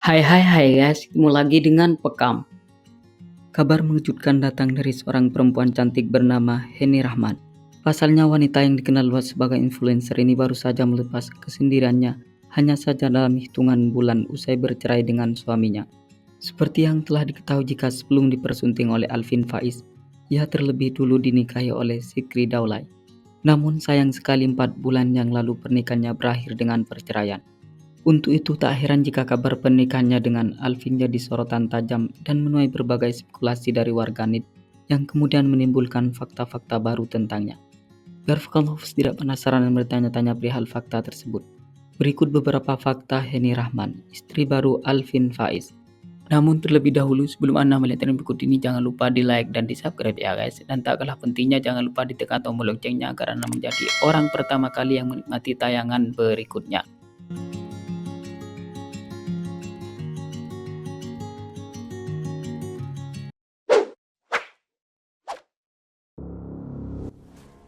Hai guys, ketemu lagi dengan Pekam. Kabar mengejutkan datang dari seorang perempuan cantik bernama Henny Rahman. Pasalnya wanita yang dikenal luas sebagai influencer ini baru saja melepas kesendiriannya hanya saja dalam hitungan bulan usai bercerai dengan suaminya. Seperti yang telah diketahui jika sebelum dipersunting oleh Alvin Faiz, ia terlebih dulu dinikahi oleh Zikri Daulay. Namun sayang sekali 4 bulan yang lalu pernikahannya berakhir dengan perceraian. Untuk itu tak heran jika kabar pernikahannya dengan Alvin jadi sorotan tajam dan menuai berbagai spekulasi dari warganet yang kemudian menimbulkan fakta-fakta baru tentangnya. Biar Lovers tidak penasaran dan bertanya-tanya perihal fakta tersebut. Berikut beberapa fakta Henny Rahman, istri baru Alvin Faiz. Namun terlebih dahulu sebelum Anda melihat yang berikut ini jangan lupa di like dan di subscribe ya guys. Dan tak kalah pentingnya jangan lupa ditekan tombol loncengnya agar Anda menjadi orang pertama kali yang menikmati tayangan berikutnya.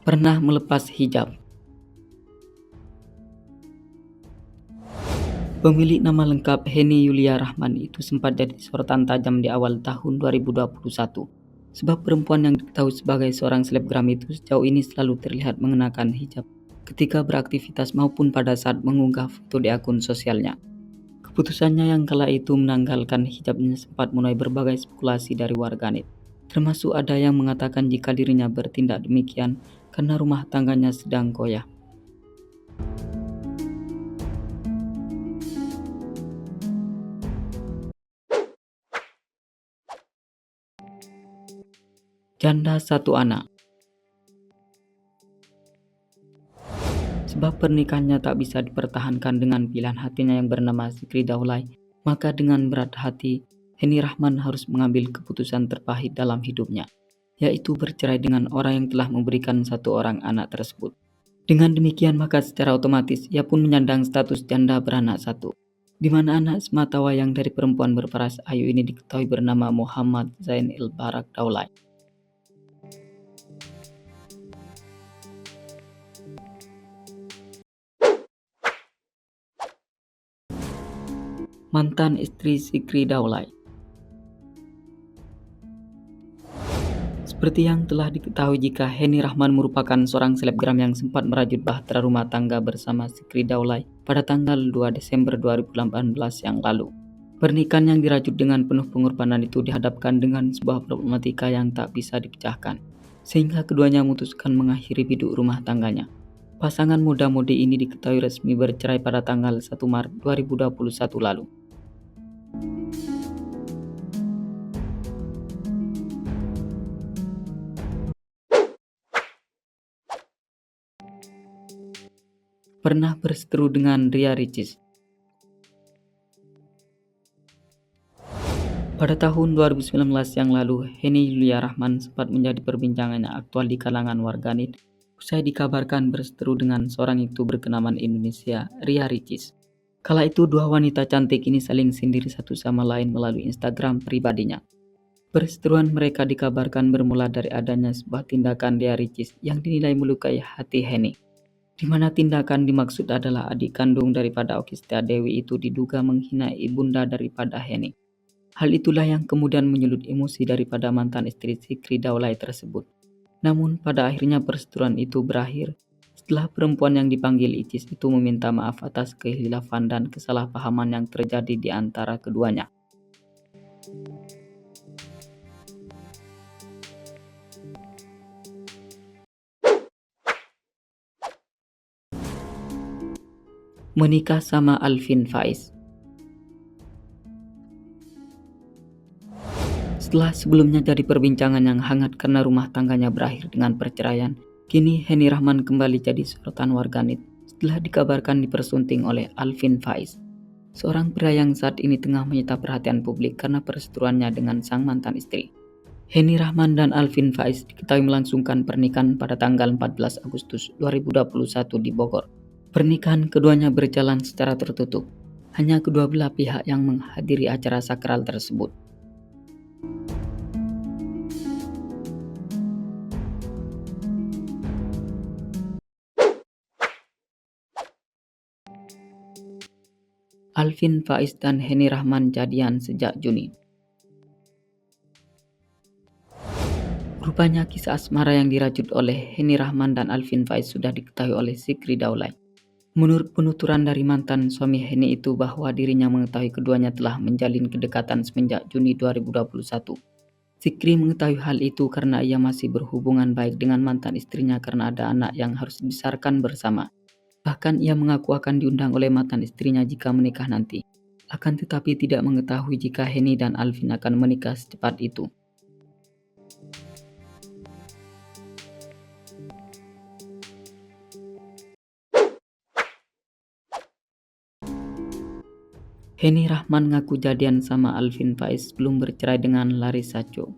Pernah melepas hijab. Pemilik nama lengkap Henny Yulia Rahman itu sempat jadi sorotan tajam di awal tahun 2021. Sebab perempuan yang diketahui sebagai seorang selebgram itu sejauh ini selalu terlihat mengenakan hijab ketika beraktivitas maupun pada saat mengunggah foto di akun sosialnya. Keputusannya yang kala itu menanggalkan hijabnya sempat menuai berbagai spekulasi dari warganet. Termasuk ada yang mengatakan jika dirinya bertindak demikian karena rumah tangganya sedang goyah. Janda satu anak. Sebab pernikahannya tak bisa dipertahankan dengan pilihan hatinya yang bernama Zikri Daulay, maka dengan berat hati, Henny Rahman harus mengambil keputusan terpahit dalam hidupnya, yaitu bercerai dengan orang yang telah memberikan satu orang anak tersebut. Dengan demikian maka secara otomatis ia pun menyandang status janda beranak satu, di mana anak sematawayang dari perempuan berparas ayu ini diketahui bernama Muhammad Zain Il-Barak Daulay. Mantan istri Zikri Daulay. Seperti yang telah diketahui jika Henny Rahman merupakan seorang selebgram yang sempat merajut bahtera rumah tangga bersama Zikri Daulay pada tanggal 2 Desember 2018 yang lalu. Pernikahan yang dirajut dengan penuh pengorbanan itu dihadapkan dengan sebuah problematika yang tak bisa dipecahkan, sehingga keduanya memutuskan mengakhiri biduk rumah tangganya. Pasangan muda-mudi ini diketahui resmi bercerai pada tanggal 1 Maret 2021 lalu. Pernah berseteru dengan Ria Ricis. Pada tahun 2019 yang lalu, Henny Yulia Rahman sempat menjadi perbincangan yang aktual di kalangan warganet usai dikabarkan berseteru dengan seorang youtuber kenamaan Indonesia, Ria Ricis. Kala itu dua wanita cantik ini saling sindir satu sama lain melalui Instagram pribadinya. Perseteruan mereka dikabarkan bermula dari adanya sebuah tindakan Ria Ricis yang dinilai melukai hati Henny, di mana tindakan dimaksud adalah adik kandung daripada Okky Setiadewi itu diduga menghina ibunda daripada Henny. Hal itulah yang kemudian menyulut emosi daripada mantan istri Zikri Daulay tersebut. Namun pada akhirnya perseteruan itu berakhir setelah perempuan yang dipanggil Icis itu meminta maaf atas kehilafan dan kesalahpahaman yang terjadi di antara keduanya. Menikah sama Alvin Faiz. Setelah sebelumnya jadi perbincangan yang hangat karena rumah tangganya berakhir dengan perceraian, kini Henny Rahman kembali jadi sorotan warganet setelah dikabarkan dipersunting oleh Alvin Faiz, seorang pria yang saat ini tengah menyita perhatian publik karena perseteruannya dengan sang mantan istri. Henny Rahman dan Alvin Faiz diketahui melangsungkan pernikahan pada tanggal 14 Agustus 2021 di Bogor. Pernikahan keduanya berjalan secara tertutup, hanya kedua belah pihak yang menghadiri acara sakral tersebut. Alvin Faiz dan Heni Rahman jadian sejak Juni. Rupanya kisah asmara yang dirajut oleh Heni Rahman dan Alvin Faiz sudah diketahui oleh Zikri Daulay. Menurut penuturan dari mantan suami Heni itu bahwa dirinya mengetahui keduanya telah menjalin kedekatan semenjak Juni 2021. Zikri mengetahui hal itu karena ia masih berhubungan baik dengan mantan istrinya karena ada anak yang harus dibesarkan bersama. Bahkan ia mengaku akan diundang oleh mantan istrinya jika menikah nanti. Akan tetapi tidak mengetahui jika Heni dan Alvin akan menikah secepat itu. Heni Rahman ngaku jadian sama Alvin Faiz belum bercerai dengan Larissa Cho.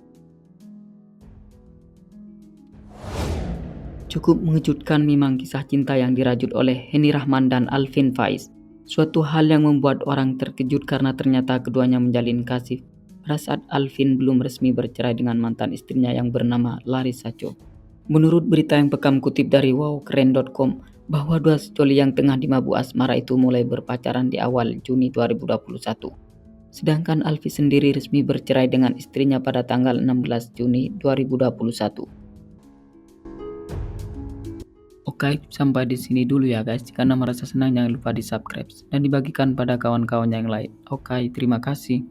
Cukup mengejutkan memang kisah cinta yang dirajut oleh Heni Rahman dan Alvin Faiz. Suatu hal yang membuat orang terkejut karena ternyata keduanya menjalin kasih pada saat Alvin belum resmi bercerai dengan mantan istrinya yang bernama Larissa Cho. Menurut berita yang Bekam kutip dari wowkeren.com, bahwa dua sejoli yang tengah dimabuk asmara itu mulai berpacaran di awal Juni 2021. Sedangkan Alfi sendiri resmi bercerai dengan istrinya pada tanggal 16 Juni 2021. Oke, sampai di sini dulu ya guys. Jika Anda merasa senang jangan lupa di subscribe dan dibagikan pada kawan-kawan yang lain. Oke, terima kasih.